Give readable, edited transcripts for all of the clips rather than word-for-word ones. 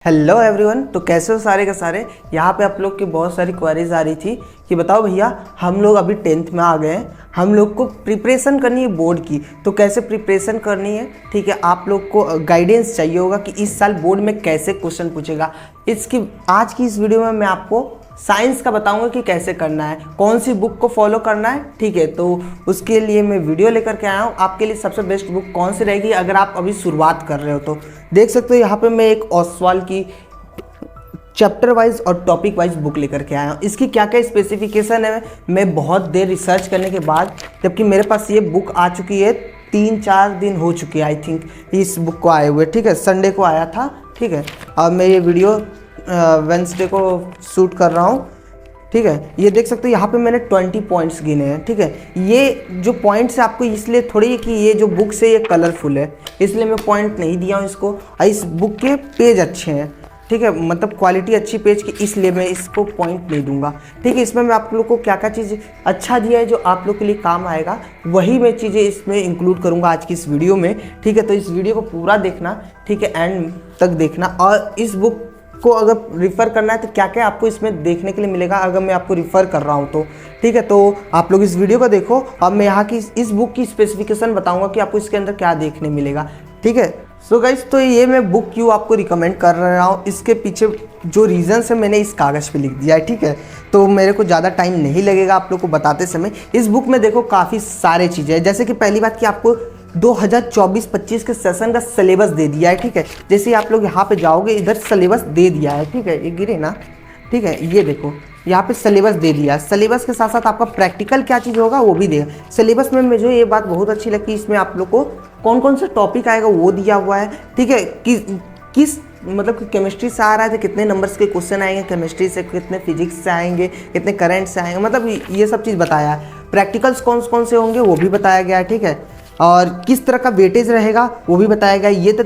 Hello everyone. तो कैसे हो सारे के सारे। यहाँ पे आप लोग की बहुत सारी क्वेरीज आ रही थी कि बताओ भैया, हम लोग अभी 10th में आ गए हैं, हम लोग को प्रिपरेशन करनी है बोर्ड की, तो कैसे प्रिपरेशन करनी है। ठीक है, आप लोग को गाइडेंस चाहिए होगा कि इस साल बोर्ड में कैसे क्वेश्चन पूछेगा। इसकी आज की इस वीडियो में मैं आपको साइंस का बताऊंगा कि कैसे करना है, कौन सी बुक को फॉलो करना है। ठीक है, तो उसके लिए मैं वीडियो लेकर के आया हूँ। आपके लिए सबसे बेस्ट बुक कौन सी रहेगी अगर आप अभी शुरुआत कर रहे हो तो देख सकते हो। यहाँ पे मैं एक ओसवाल की चैप्टर वाइज और टॉपिक वाइज बुक लेकर के आया हूँ। इसकी क्या क्या स्पेसिफिकेशन है, मैं बहुत देर रिसर्च करने के बाद, जबकि मेरे पास ये बुक आ चुकी है 3-4 दिन हो चुके हैं आई थिंक इस बुक को आए हुए। ठीक है, संडे को आया था। ठीक है, और मैं ये वीडियो वेंसडे को शूट कर रहा हूँ। ठीक है, ये देख सकते हो यहाँ पे मैंने 20 पॉइंट्स गिने हैं। ठीक है, ये जो पॉइंट्स है आपको इसलिए थोड़ी कि ये जो बुक्स है ये कलरफुल है, इसलिए मैं पॉइंट नहीं दिया हूँ इसको। और इस बुक के पेज अच्छे हैं, ठीक है, मतलब क्वालिटी अच्छी पेज की, इसलिए मैं इसको पॉइंट नहीं दूंगा। ठीक है, इसमें मैं आप लोग को क्या क्या चीज़ अच्छा दिया है जो आप लोग के लिए काम आएगा, वही मैं चीज़ें इसमें इंक्लूड करूंगा आज की इस वीडियो में। ठीक है, तो इस वीडियो को पूरा देखना, ठीक है, एंड तक देखना। और इस बुक को अगर रिफ़र करना है तो क्या क्या आपको इसमें देखने के लिए मिलेगा अगर मैं आपको रिफ़र कर रहा हूँ तो। ठीक है, तो आप लोग इस वीडियो को देखो। अब मैं यहाँ की इस बुक की स्पेसिफिकेशन बताऊँगा कि आपको इसके अंदर क्या देखने मिलेगा। ठीक है, सो गाइस, तो ये मैं बुक क्यों आपको रिकमेंड कर रहा हूँ, इसके पीछे जो रीज़न्स है मैंने इस कागज़ पे लिख दिया है। ठीक है, तो मेरे को ज़्यादा टाइम नहीं लगेगा आप लोग को बताते समय। इस बुक में देखो काफ़ी सारे चीज़ें हैं, जैसे कि पहली बात कि आपको 2024-25 के सेशन का सिलेबस दे दिया है। ठीक है, जैसे आप लोग यहाँ पे जाओगे, इधर सिलेबस दे दिया है। ठीक है, ये गिरे ना। ठीक है, ये देखो यहाँ पे सिलेबस दे दिया है। सिलेबस के साथ साथ आपका प्रैक्टिकल क्या चीज़ होगा वो भी देगा। सिलेबस में मुझे ये बात बहुत अच्छी लगती है, इसमें आप लोग को कौन कौन सा टॉपिक आएगा वो दिया हुआ है। ठीक है, किस मतलब कि केमिस्ट्री से आ रहा है तो कितने नंबर्स के क्वेश्चन आएंगे, केमिस्ट्री से कितने, फिजिक्स से आएंगे कितने, करंट से आएंगे, मतलब ये सब चीज़ बताया है। प्रैक्टिकल्स कौन कौन से होंगे वो भी बताया गया है। ठीक है, और किस तरह का वेटेज रहेगा वो भी बताया गया। ये तो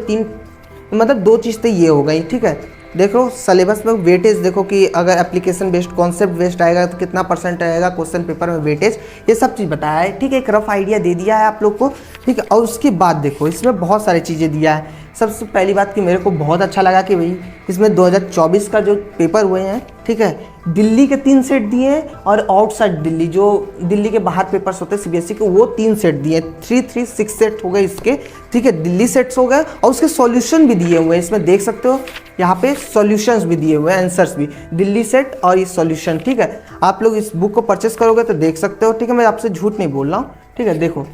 मतलब 2 चीज़ तो ये हो गई। ठीक है, देखो सिलेबस में वेटेज देखो कि अगर एप्लीकेशन बेस्ड, कॉन्सेप्ट बेस्ड आएगा तो कितना % आएगा क्वेश्चन पेपर में वेटेज, ये सब चीज़ बताया है। ठीक है, एक रफ आइडिया दे दिया है आप लोग को। ठीक है, और उसके बाद देखो इसमें बहुत सारी चीज़ें दिया है। सबसे पहली बात कि मेरे को बहुत अच्छा लगा कि भाई इसमें 2024 का जो पेपर हुए हैं, ठीक है, दिल्ली के 3 सेट दिए हैं और आउटसाइड दिल्ली, जो दिल्ली के बाहर पेपर्स होते हैं सीबीएसई के, वो 3 सेट दिए हैं। 3-3-6 सेट हो गए इसके। ठीक है, दिल्ली सेट्स हो गए और उसके सॉल्यूशन भी दिए हुए हैं। इसमें देख सकते हो यहाँ पे सॉल्यूशंस भी दिए हुए हैं, आंसर्स भी, दिल्ली सेट और ये सॉल्यूशन। ठीक है, आप लोग इस बुक को परचेस करोगे तो देख सकते हो। ठीक है, मैं आपसे झूठ नहीं बोल रहा हूँ। ठीक है, देखो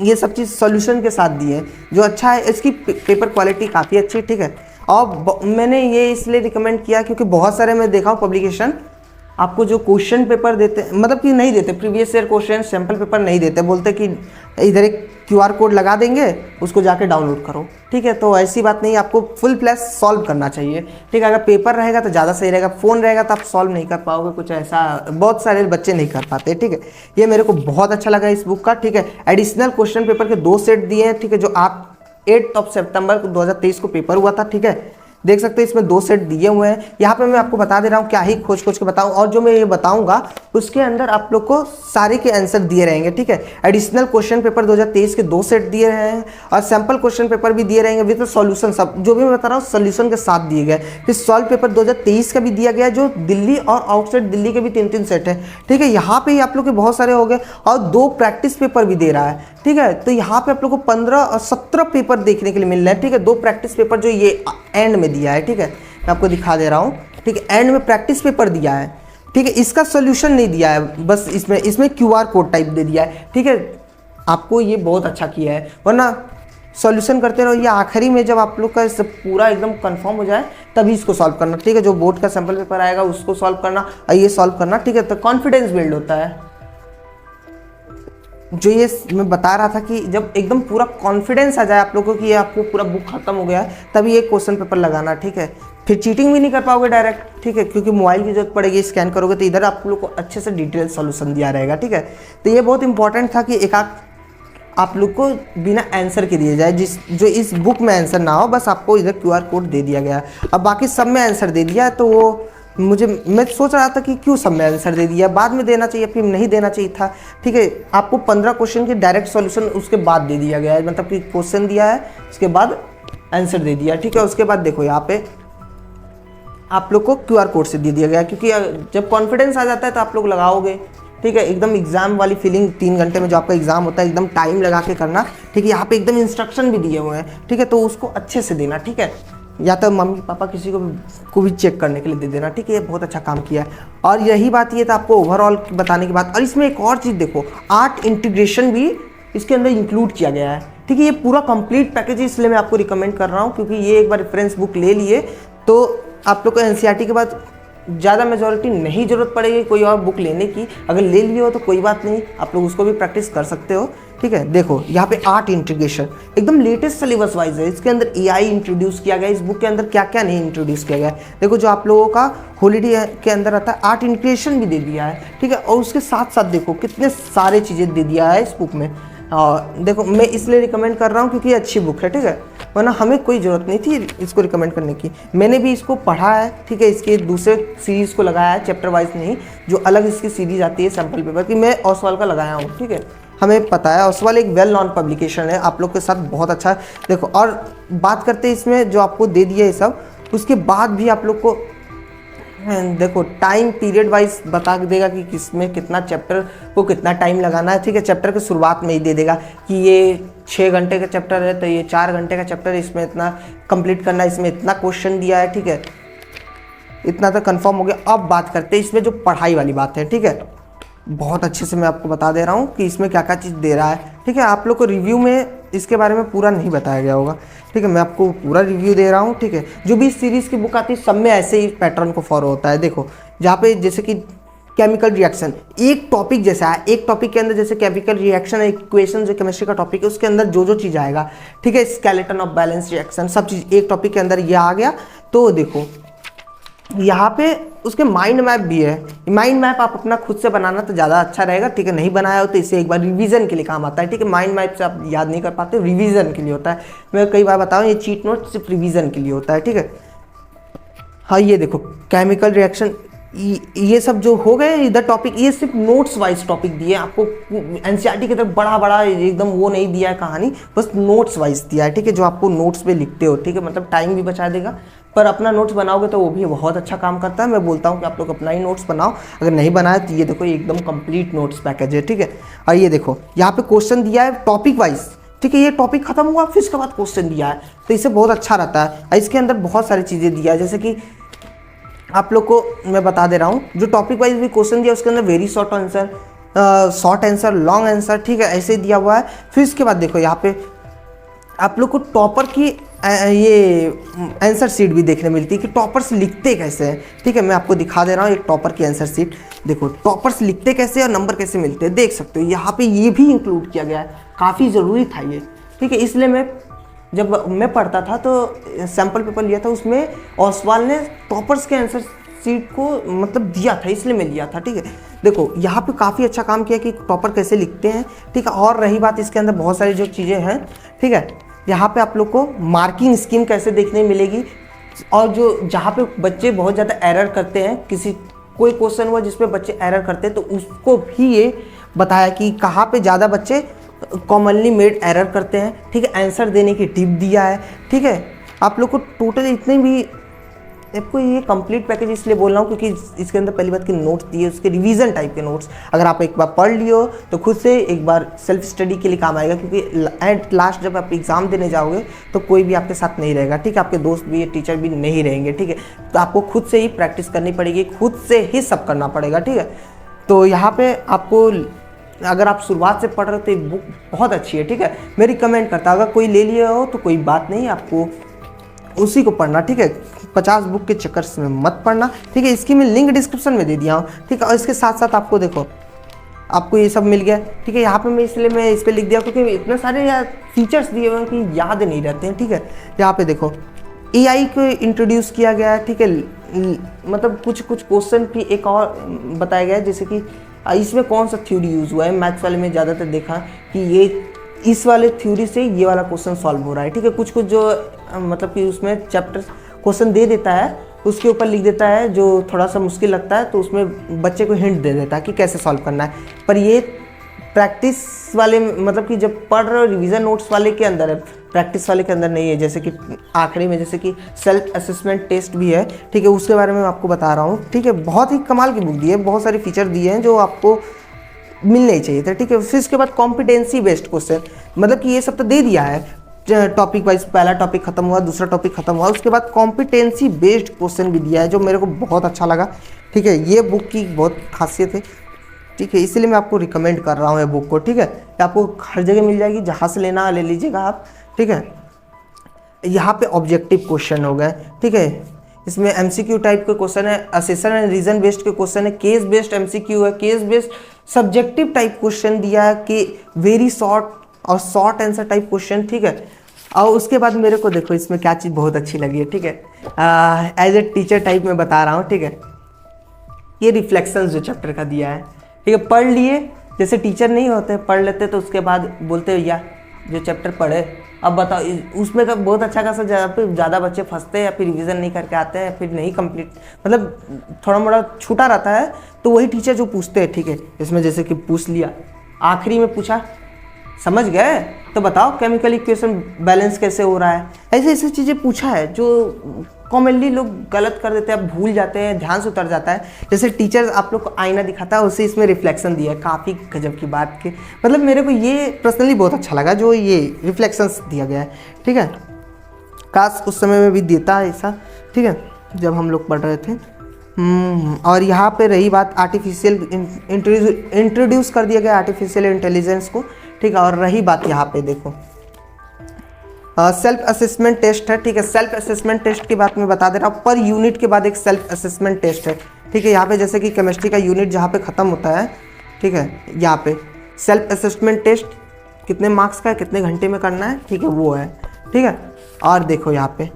ये सब चीज़ सॉल्यूशन के साथ दिए हैं, जो अच्छा है। इसकी पेपर क्वालिटी काफ़ी अच्छी है। ठीक है, और मैंने ये इसलिए रिकमेंड किया क्योंकि बहुत सारे मैं देखा हूँ पब्लिकेशन आपको जो क्वेश्चन पेपर देते, मतलब कि नहीं देते, previous year question sample paper नहीं देते, बोलते कि इधर एक QR कोड लगा देंगे, उसको जाके डाउनलोड करो। ठीक है, तो ऐसी बात नहीं, आपको फुल फ्लैश सॉल्व करना चाहिए। ठीक है, अगर पेपर रहेगा तो ज़्यादा सही रहेगा, फ़ोन रहेगा तो आप सॉल्व नहीं कर पाओगे, कुछ ऐसा बहुत सारे बच्चे नहीं कर पाते। ठीक है, ये मेरे को बहुत अच्छा लगा इस बुक का। ठीक है, एडिशनल क्वेश्चन पेपर के 2 सेट दिए हैं। ठीक है, जो आप 8 सितंबर 2023 को पेपर हुआ था। ठीक है, देख सकते हैं इसमें 2 सेट दिए हुए हैं। यहाँ पे मैं आपको बता दे रहा हूँ, क्या ही खोज के बताऊँ, और जो मैं ये बताऊँगा उसके अंदर आप लोग को सारे के आंसर दिए रहेंगे। ठीक है, एडिशनल क्वेश्चन पेपर 2023 के 2 सेट दिए रहे हैं और सैम्पल क्वेश्चन पेपर भी दिए रहेंगे विद सॉल्यूशन। सब जो भी मैं बता रहा हूँ सॉल्यूशन के साथ दिए गए। फिर सॉल्व पेपर 2023 का भी दिया गया, जो दिल्ली और आउटसाइड दिल्ली के भी 3-3 सेट है। ठीक है, यहाँ पे ही आप लोग के बहुत सारे हो गए, और 2 प्रैक्टिस पेपर भी दे रहा है। ठीक है, तो यहाँ पे आप लोग को 15 और 17 पेपर देखने के लिए मिल रहे हैं। ठीक है, 2 प्रैक्टिस पेपर जो ये एंड में दिया है। ठीक है, मैं आपको दिखा दे रहा हूँ। ठीक है, एंड में प्रैक्टिस पेपर दिया है। ठीक है, इसका सोल्यूशन नहीं दिया है, बस इसमें QR कोड टाइप दे दिया है। ठीक है, आपको ये बहुत अच्छा किया है, वरना सॉल्यूशन करते रहो, ये आखिरी में जब आप लोग का सब पूरा एकदम कंफर्म हो जाए तभी इसको सॉल्व करना। ठीक है, जो बोर्ड का सैम्पल पेपर आएगा उसको सॉल्व करना और ये सॉल्व करना। ठीक है, तो कॉन्फिडेंस बिल्ड होता है। जो ये मैं बता रहा था कि जब एकदम पूरा कॉन्फिडेंस आ जाए आप लोगों को कि ये आपको पूरा बुक खत्म हो गया है, तभी ये क्वेश्चन पेपर लगाना। ठीक है, फिर चीटिंग भी नहीं कर पाओगे डायरेक्ट। ठीक है, क्योंकि मोबाइल की जरूरत पड़ेगी, स्कैन करोगे तो इधर आप लोग को अच्छे से डिटेल सॉल्यूशन दिया रहेगा। ठीक है, तो ये बहुत इंपॉर्टेंट था कि एक आप लोग को बिना आंसर के दिए जाए, जो इस बुक में आंसर ना हो, बस आपको इधर QR कोड दे दिया गया। अब बाकी सब में आंसर दे दिया, तो वो मैं सोच रहा था कि क्यों सब में आंसर दे दिया, बाद में देना चाहिए, फिर नहीं देना चाहिए था। ठीक है, आपको 15 क्वेश्चन के डायरेक्ट सॉल्यूशन उसके बाद दे दिया गया है, मतलब कि क्वेश्चन दिया है उसके बाद आंसर दे दिया। ठीक है, उसके बाद देखो यहाँ पे आप लोग को QR कोड से दे दिया गया है, क्योंकि जब कॉन्फिडेंस आ जाता है तो आप लोग लगाओगे, ठीक है। एकदम एग्जाम वाली फीलिंग, 3 घंटे में जो आपका एग्जाम होता है एकदम टाइम लगा के करना, ठीक है। यहाँ पे एकदम इंस्ट्रक्शन भी दिए हुए हैं, ठीक है, तो उसको अच्छे से देना, ठीक है। या तो मम्मी पापा किसी को भी चेक करने के लिए दे देना, ठीक है। ये बहुत अच्छा काम किया है। और यही बात ये था आपको ओवरऑल बताने की बात। और इसमें एक और चीज़ देखो, आर्ट इंटीग्रेशन भी इसके अंदर इंक्लूड किया गया है, ठीक है। ये पूरा कंप्लीट पैकेज है, इसलिए मैं आपको रिकमेंड कर रहा हूँ, क्योंकि ये एक बार रेफरेंस बुक ले लिए तो आप लोग को NCERT के बाद ज़्यादा मेजॉरिटी नहीं ज़रूरत पड़ेगी कोई और बुक लेने की। अगर ले लिए हो तो कोई बात नहीं, आप लोग उसको भी प्रैक्टिस कर सकते हो, ठीक है। देखो यहाँ पे आर्ट इंटीग्रेशन एकदम लेटेस्ट सिलेबस वाइज है। इसके अंदर AI इंट्रोड्यूस किया गया है। इस बुक के अंदर क्या क्या नहीं इंट्रोड्यूस किया गया है, देखो जो आप लोगों का हॉलीडे के अंदर आता है, आर्ट इंटीग्रेशन भी दे दिया है, ठीक है। और उसके साथ साथ देखो कितने सारे चीज़ें दे दिया है इस बुक में। और देखो मैं इसलिए रिकमेंड कर रहा हूँ क्योंकि ये अच्छी बुक है, ठीक है, वरना हमें कोई ज़रूरत नहीं थी इसको रिकमेंड करने की। मैंने भी इसको पढ़ा है, ठीक है। इसके दूसरे सीरीज़ को लगाया है, चैप्टर वाइज नहीं, जो अलग इसकी सीरीज आती है सैम्पल पेपर की, मैं ओसवाल का लगाया हूँ, ठीक है। हमें पता है ओसवाल एक वेल नॉन पब्लिकेशन है, आप लोग के साथ बहुत अच्छा है। देखो और बात करते हैं इसमें जो आपको दे दिया है सब, उसके बाद भी आप लोग को देखो टाइम पीरियड वाइज बता देगा कि किसमें कितना चैप्टर को कितना टाइम लगाना है, ठीक है। चैप्टर के शुरुआत में ही दे देगा कि ये 6 घंटे का चैप्टर है तो ये 4 घंटे का चैप्टर है, इसमें इतना कंप्लीट करना है, इसमें इतना क्वेश्चन दिया है, ठीक है। इतना तो कंफर्म हो गया। अब बात करते हैं इसमें जो पढ़ाई वाली बात है, ठीक है। बहुत अच्छे से मैं आपको बता दे रहा हूँ कि इसमें क्या क्या चीज़ दे रहा है, ठीक है। आप लोग को रिव्यू में इसके बारे में पूरा नहीं बताया गया होगा, ठीक है। मैं आपको पूरा रिव्यू दे रहा हूँ, ठीक है। जो भी सीरीज़ की बुक आती है सब में ऐसे ही पैटर्न को फॉलो होता है। देखो जहाँ पे जैसे कि केमिकल रिएक्शन एक टॉपिक जैसा है, एक टॉपिक के अंदर जैसे केमिकल रिएक्शन है, इक्वेशन जो केमिस्ट्री का टॉपिक है उसके अंदर जो चीज़ आएगा, ठीक है, स्केलेटन ऑफ बैलेंस रिएक्शन, सब चीज़ एक टॉपिक के अंदर ये आ गया। तो देखो यहाँ पे उसके माइंड मैप भी है। माइंड मैप आप अपना खुद से बनाना तो ज़्यादा अच्छा रहेगा, ठीक है। नहीं बनाया हो तो इसे एक बार रिवीजन के लिए काम आता है, ठीक है। माइंड मैप से आप याद नहीं कर पाते, रिवीजन के लिए होता है। मैं कई बार बताऊँ, ये चीट नोट सिर्फ रिवीजन के लिए होता है, ठीक है। हाँ ये देखो केमिकल रिएक्शन, ये सब जो हो गए इधर टॉपिक, ये सिर्फ नोट्स वाइज टॉपिक दिए आपको। NCERT की तरफ बड़ा बड़ा एकदम वो नहीं दिया है कहानी, बस नोट्स वाइज दिया है, ठीक है, जो आपको नोट्स पे लिखते हो, ठीक है। मतलब टाइम भी बचा देगा, पर अपना नोट्स बनाओगे तो वो भी बहुत अच्छा काम करता है। मैं बोलता हूँ कि आप लोग अपना ही नोट्स बनाओ, अगर नहीं बनाया तो ये देखो एकदम कंप्लीट नोट्स पैकेज है, ठीक है। और ये देखो यहाँ पे क्वेश्चन दिया है टॉपिक वाइज, ठीक है। ये टॉपिक खत्म हुआ फिर इसके बाद क्वेश्चन दिया है, तो इससे बहुत अच्छा रहता है। इसके अंदर बहुत सारी चीज़ें दिया है, जैसे कि आप लोग को मैं बता दे रहा हूँ, जो टॉपिक वाइज भी क्वेश्चन दिया उसके अंदर very short answer, short answer, long answer, ठीक है, ऐसे दिया हुआ है। फिर इसके बाद देखो यहाँ पे आप लोग को टॉपर की ये आंसर शीट भी देखने मिलती है कि टॉपर्स लिखते कैसे हैं, ठीक है। मैं आपको दिखा दे रहा हूँ एक टॉपर की आंसर शीट। देखो टॉपर्स लिखते कैसे और नंबर कैसे मिलते हैं, देख सकते हो। यहाँ पे ये भी इंक्लूड किया गया है, काफ़ी ज़रूरी था ये, ठीक है। इसलिए जब मैं पढ़ता था तो सैम्पल पेपर लिया था, उसमें ओसवाल ने टॉपर्स के आंसर शीट को मतलब दिया था, इसलिए मैं लिया था, ठीक है। देखो यहाँ पे काफ़ी अच्छा काम किया कि टॉपर कैसे लिखते हैं, ठीक है। और रही बात इसके अंदर बहुत सारी जो चीज़ें हैं, ठीक है। यहाँ पे आप लोग को मार्किंग स्कीम कैसे देखने मिलेगी, और जो जहाँ पे बच्चे बहुत ज़्यादा एरर करते हैं, कोई क्वेश्चन हुआ जिसपे बच्चे एरर करते हैं तो उसको भी ये बताया कि कहाँ पे ज़्यादा बच्चे कॉमनली मेड एरर करते हैं, ठीक है। आंसर देने की टिप दिया है, ठीक है। आप लोग को टोटल इतने भी आपको ये कंप्लीट पैकेज इसलिए बोल रहा हूँ क्योंकि इसके अंदर पहली बात कि नोट्स दिए, उसके रिवीजन टाइप के नोट्स। अगर आप एक बार पढ़ लियो तो खुद से एक बार सेल्फ स्टडी के लिए काम आएगा, क्योंकि एट लास्ट जब आप एग्जाम देने जाओगे तो कोई भी आपके साथ नहीं रहेगा, ठीक है। आपके दोस्त भी, टीचर भी नहीं रहेंगे, ठीक है। तो आपको खुद से ही प्रैक्टिस करनी पड़ेगी, खुद से ही सब करना पड़ेगा, ठीक है। तो यहाँ पे आपको अगर आप शुरुआत से पढ़ रहे हो तो ये बुक बहुत अच्छी है, ठीक है। मैं रिकमेंड करता हूँ, अगर कोई ले लिया हो तो कोई बात नहीं, आपको उसी को पढ़ना, ठीक है। 50 बुक के चक्कर में मत पढ़ना, ठीक है। इसकी मैं लिंक डिस्क्रिप्शन में दे दिया हूँ, ठीक है। और इसके साथ साथ आपको देखो आपको ये सब मिल गया, ठीक है। यहाँ पे मैं इसलिए मैं इस पर लिख दिया क्योंकि इतने सारे फीचर्स दिए हुए हैं कि याद नहीं रहते हैं, ठीक है। यहाँ पे देखो AI को इंट्रोड्यूस किया गया है, ठीक है। मतलब कुछ क्वेश्चन भी एक और बताया गया है, जैसे कि इसमें कौन सा थ्योरी यूज़ हुआ है। मैथ्स वाले में ज़्यादातर देखा कि ये इस वाले थ्योरी से ये वाला क्वेश्चन सॉल्व हो रहा है, ठीक है। कुछ जो मतलब कि उसमें चैप्टर क्वेश्चन दे देता है, उसके ऊपर लिख देता है जो थोड़ा सा मुश्किल लगता है, तो उसमें बच्चे को हिंट दे देता है कि कैसे सॉल्व करना है। पर ये प्रैक्टिस वाले मतलब कि जब पढ़ रहे हो रिवीजन नोट्स वाले के अंदर है, प्रैक्टिस वाले के अंदर नहीं है। जैसे कि आखिरी में जैसे कि सेल्फ असेसमेंट टेस्ट भी है, ठीक है, उसके बारे में मैं आपको बता रहा हूँ, ठीक है। बहुत ही कमाल की बुक दी है, बहुत सारे फीचर दिए हैं जो आपको मिलने ही चाहिए थे, ठीक है। फिर इसके बाद कॉम्पिटेंसी बेस्ड क्वेश्चन, मतलब कि ये सब तो दे दिया है टॉपिक वाइज, पहला टॉपिक खत्म हुआ, दूसरा टॉपिक खत्म हुआ, उसके बाद कॉम्पिटेंसी बेस्ड क्वेश्चन भी दिया है जो मेरे को बहुत अच्छा लगा, ठीक है। ये बुक की बहुत खासियत है, ठीक है, इसलिए मैं आपको रिकमेंड कर रहा हूँ ये बुक को, ठीक है। आपको हर जगह मिल जाएगी, जहाँ से लेना ले लीजिएगा आप, ठीक है। यहाँ पे ऑब्जेक्टिव क्वेश्चन हो गए, ठीक है। इसमें एमसीक्यू टाइप के क्वेश्चन है, असेसन एंड रीजन बेस्ड के क्वेश्चन है, केस बेस्ड एमसीक्यू है, case based subjective type question दिया है कि वेरी शॉर्ट और शॉर्ट आंसर टाइप क्वेश्चन, ठीक है। और उसके बाद मेरे को देखो इसमें क्या चीज़ बहुत अच्छी लगी है, ठीक है, एज ए टीचर टाइप में बता रहा हूँ, ठीक है। ये रिफ्लेक्शंस जो चैप्टर का दिया है, ठीक है, पढ़ लिए, जैसे टीचर नहीं होते पढ़ लेते तो उसके बाद बोलते भैया जो चैप्टर पढ़े अब बताओ, उसमें का बहुत अच्छा खासा ज़्यादा बच्चे फंसते हैं या फिर रिवीजन नहीं करके आते हैं या फिर नहीं कंप्लीट, मतलब थोड़ा मोड़ा छूटा रहता है, तो वही टीचर जो पूछते हैं, ठीक है। इसमें जैसे कि पूछ लिया, आखिरी में पूछा समझ गए तो बताओ केमिकल इक्वेशन बैलेंस कैसे हो रहा है, ऐसे ऐसी चीज़ें पूछा है जो कॉमनली लोग गलत कर देते हैं, आप भूल जाते हैं, ध्यान से उतर जाता है। जैसे टीचर आप लोग को आईना दिखाता है, उससे इसमें रिफ्लेक्शन दिया है, काफ़ी गजब की बात की, मतलब मेरे को ये पर्सनली बहुत अच्छा लगा जो ये रिफ्लेक्शंस दिया गया है, ठीक है। काश उस समय में भी देता है ऐसा, ठीक है, जब हम लोग पढ़ रहे थे। और यहाँ पे रही बात आर्टिफिशियल इंट्रोड्यूस कर दिया गया आर्टिफिशियल इंटेलिजेंस को, ठीक है। और रही बात यहाँ पे देखो सेल्फ असेसमेंट टेस्ट है, ठीक है। सेल्फ असेसमेंट टेस्ट की बात मैं बता दे रहा हूँ, पर यूनिट के बाद एक सेल्फ असेसमेंट टेस्ट है, ठीक है। यहाँ पे जैसे कि केमिस्ट्री का यूनिट जहाँ पे ख़त्म होता है, ठीक है, यहाँ पे सेल्फ असेसमेंट टेस्ट कितने मार्क्स का है, कितने घंटे में करना है, ठीक है, वो है, ठीक है। और देखो यहाँ पे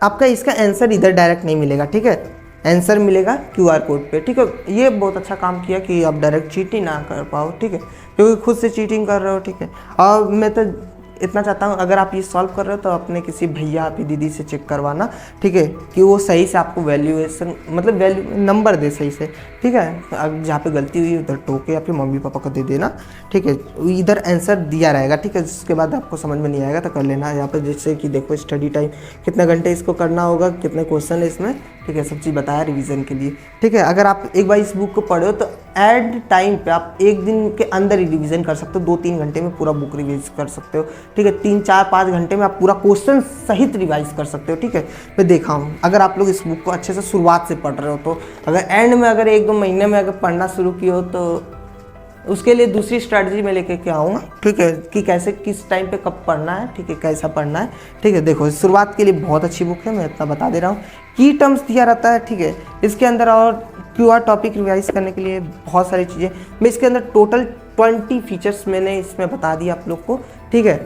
आपका इसका आंसर इधर डायरेक्ट नहीं मिलेगा, ठीक है, आंसर मिलेगा QR कोड पे, ठीक है। ये बहुत अच्छा काम किया कि आप डायरेक्ट चीटिंग ना कर पाओ, ठीक है, क्योंकि खुद से चीटिंग कर रहे हो, ठीक है। और मैं तो इतना चाहता हूँ अगर आप ये सॉल्व कर रहे हो तो अपने किसी भैया या दीदी से चेक करवाना, ठीक है, कि वो सही से आपको वैल्यूएशन मतलब नंबर दे सही से, ठीक है। जहाँ पे गलती हुई उधर टोके या फिर मम्मी पापा को दे देना, ठीक है, इधर आंसर दिया रहेगा, ठीक है। उसके बाद आपको समझ में नहीं आएगा तो कर लेना। यहाँ पर जैसे कि देखो स्टडी टाइम कितने घंटे इसको करना होगा, कितने क्वेश्चन है इसमें, ठीक है, सब चीज़ बताया रिवीजन के लिए, ठीक है। अगर आप एक बार इस बुक को पढ़ो तो एट टाइम पे आप एक दिन के अंदर ही रिवीजन कर सकते हो, 2-3 घंटे में पूरा बुक रिवाइज कर सकते हो, ठीक है। 3-4-5 घंटे में आप पूरा क्वेश्चन सहित रिवाइज कर सकते हो, ठीक है। मैं देखा हूँ अगर आप लोग इस बुक को अच्छे से शुरुआत से पढ़ रहे हो तो अगर एंड में अगर 1-2 महीने में अगर पढ़ना शुरू किए हो तो उसके लिए दूसरी स्ट्रैटेजी में लेके के आऊँगा, ठीक है, कि कैसे किस टाइम पे कब पढ़ना है, ठीक है, कैसा पढ़ना है, ठीक है। देखो शुरुआत के लिए बहुत अच्छी बुक है, मैं इतना बता दे रहा हूँ। की टर्म्स दिया रहता है, ठीक है, इसके अंदर। और QR टॉपिक रिवाइज करने के लिए बहुत सारी चीज़ें, मैं इसके अंदर टोटल 20 फीचर्स मैंने इसमें बता दिया आप लोग को, ठीक है।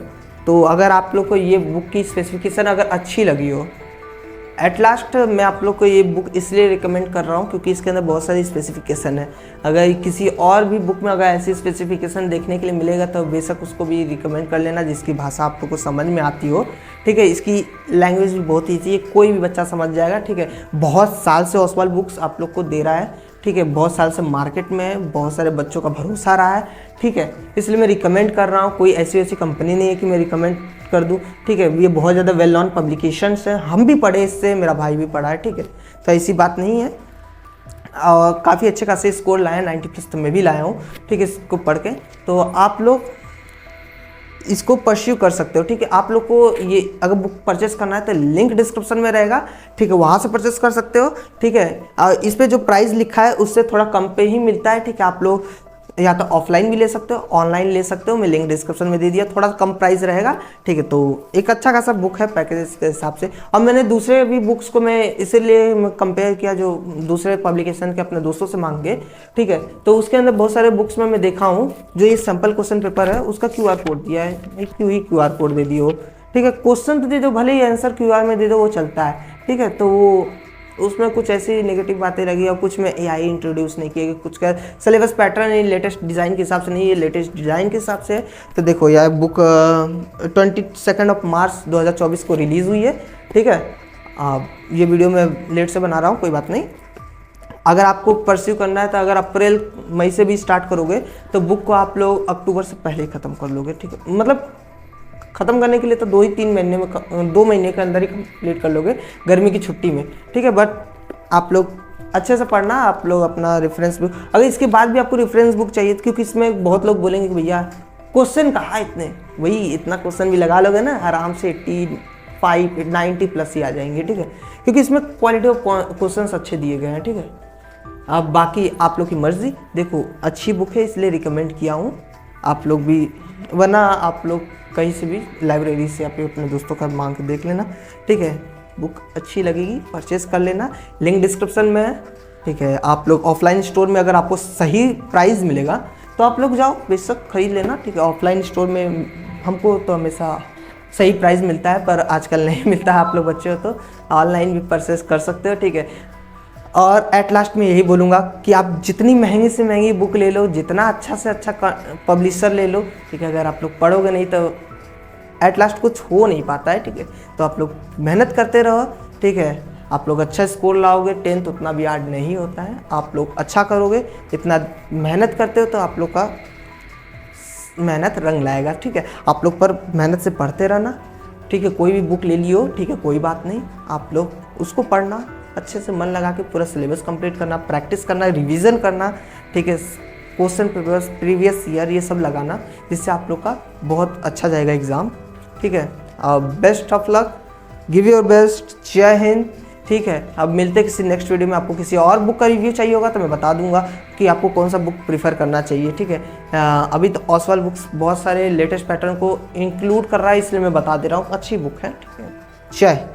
तो अगर आप लोग को ये बुक की स्पेसिफिकेशन अगर अच्छी लगी हो, एट लास्ट मैं आप लोग को ये बुक इसलिए रिकमेंड कर रहा हूँ क्योंकि इसके अंदर बहुत सारी स्पेसिफिकेशन है। अगर किसी और भी बुक में अगर ऐसी स्पेसिफिकेशन देखने के लिए मिलेगा तो बेशक उसको भी रिकमेंड कर लेना जिसकी भाषा आप लोग को समझ में आती हो, ठीक है। इसकी लैंग्वेज भी बहुत ईजी है, कोई भी बच्चा समझ जाएगा, ठीक है। बहुत साल से ओसवाल बुक्स आप लोग को दे रहा है, ठीक है, बहुत साल से मार्केट में बहुत सारे बच्चों का भरोसा रहा है, ठीक है, इसलिए मैं रिकमेंड कर रहा हूँ। कोई ऐसी वैसी कंपनी नहीं है कि मैं रिकमेंड कर दूँ, ठीक है। ये बहुत ज़्यादा वेल नॉन पब्लिकेशंस है, हम भी पढ़े इससे, मेरा भाई भी पढ़ा है, ठीक है, तो ऐसी बात नहीं है। और काफ़ी अच्छे खासे स्कोर लाए, 90+ तो मैं भी लाया हूँ, ठीक है, इसको पढ़ के। तो आप लोग इसको परस्यू कर सकते हो, ठीक है। आप लोग को ये अगर बुक परचेस करना है तो लिंक डिस्क्रिप्शन में रहेगा, ठीक है, वहाँ से परचेस कर सकते हो, ठीक है। इस पे जो प्राइस लिखा है उससे थोड़ा कम पे ही मिलता है, ठीक है। आप लोग या तो ऑफलाइन भी ले सकते हो, ऑनलाइन ले सकते हो, मैं लिंक डिस्क्रिप्शन में दे दिया, थोड़ा कम प्राइस रहेगा, ठीक है। तो एक अच्छा खासा बुक है पैकेज के हिसाब से। और मैंने दूसरे भी बुक्स को मैं इसीलिए कंपेयर किया जो दूसरे पब्लिकेशन के अपने दोस्तों से मांग गए, ठीक है। तो उसके अंदर बहुत सारे बुक्स में मैं देखा हूँ जो ये सैम्पल क्वेश्चन पेपर है उसका QR कोड दिया है, क्यों ही QR कोड दे दियो, ठीक है। क्वेश्चन तो दे दो, भले ही आंसर QR में दे दो, वो चलता है, ठीक है। तो वो उसमें कुछ ऐसी नेगेटिव बातें लगी और कुछ में AI इंट्रोड्यूस नहीं किया, कुछ का सिलेबस पैटर्न नहीं, लेटेस्ट डिज़ाइन के हिसाब से नहीं, ये लेटेस्ट डिज़ाइन के हिसाब से है। तो देखो यह बुक 22 मार्च 2024 को रिलीज़ हुई है, ठीक है। ये वीडियो मैं लेट से बना रहा हूँ, कोई बात नहीं। अगर आपको परस्यू करना है तो अगर अप्रैल मई से भी स्टार्ट करोगे तो बुक को आप लोग अक्टूबर से पहले ही ख़त्म कर लोगे, ठीक है। मतलब ख़त्म करने के लिए तो 2 महीने में 2 महीने के अंदर ही कंप्लीट कर लोगे गर्मी की छुट्टी में, ठीक है। बट आप लोग अच्छे से पढ़ना, आप लोग अपना रेफरेंस बुक, अगर इसके बाद भी आपको रेफरेंस बुक चाहिए क्योंकि इसमें बहुत लोग बोलेंगे कि भैया क्वेश्चन कहाँ इतने, वही इतना क्वेश्चन भी लगा लोगे ना आराम से 85 90 प्लस ही आ जाएंगे, ठीक है। क्योंकि इसमें क्वालिटी ऑफ क्वेश्चंस अच्छे दिए गए हैं, ठीक है। अब बाकी आप लोग की मर्जी, देखो अच्छी बुक है इसलिए रिकमेंड किया हूँ, आप लोग भी, वरना आप लोग कहीं से भी लाइब्रेरी से या फिर अपने दोस्तों का मांग के देख लेना, ठीक है। बुक अच्छी लगेगी परचेस कर लेना, लिंक डिस्क्रिप्शन में है, ठीक है। आप लोग ऑफलाइन स्टोर में अगर आपको सही प्राइस मिलेगा तो आप लोग जाओ बेशक खरीद लेना, ठीक है। ऑफलाइन स्टोर में हमको तो हमेशा सही प्राइस मिलता है, पर आजकल नहीं मिलता है, आप लोग बच्चे हो तो ऑनलाइन भी परचेस कर सकते हो, ठीक है। और एट लास्ट में यही बोलूँगा कि आप जितनी महंगी से महंगी बुक ले लो, जितना अच्छा से अच्छा पब्लिशर ले लो, ठीक है। अगर आप लोग पढ़ोगे नहीं तो एट लास्ट कुछ हो नहीं पाता है, ठीक है। तो आप लोग मेहनत करते रहो, ठीक है। आप लोग अच्छा स्कोर लाओगे, 10th उतना भी हार्ड नहीं होता है, आप लोग अच्छा करोगे, इतना मेहनत करते हो तो आप लोग का मेहनत रंग लाएगा, ठीक है। आप लोग पर मेहनत से पढ़ते रहना, ठीक है। कोई भी बुक ले लियो, ठीक है, कोई बात नहीं, आप लोग उसको पढ़ना, अच्छे से मन लगा के पूरा सिलेबस कंप्लीट करना, प्रैक्टिस करना, रिवीजन करना, ठीक है। क्वेश्चन पेपर्स प्रीवियस ईयर ये सब लगाना, जिससे आप लोग का बहुत अच्छा जाएगा एग्ज़ाम, ठीक है। Best of luck, give your best, जय हिंद, ठीक है। अब मिलते हैं किसी नेक्स्ट वीडियो में। आपको किसी और बुक का रिव्यू चाहिए होगा तो मैं बता दूंगा कि आपको कौन सा बुक प्रीफर करना चाहिए, ठीक है। अभी तो ओसवाल बुक्स बहुत सारे लेटेस्ट पैटर्न को इंक्लूड कर रहा है, इसलिए मैं बता दे रहा हूँ, अच्छी बुक है, ठीक है। जय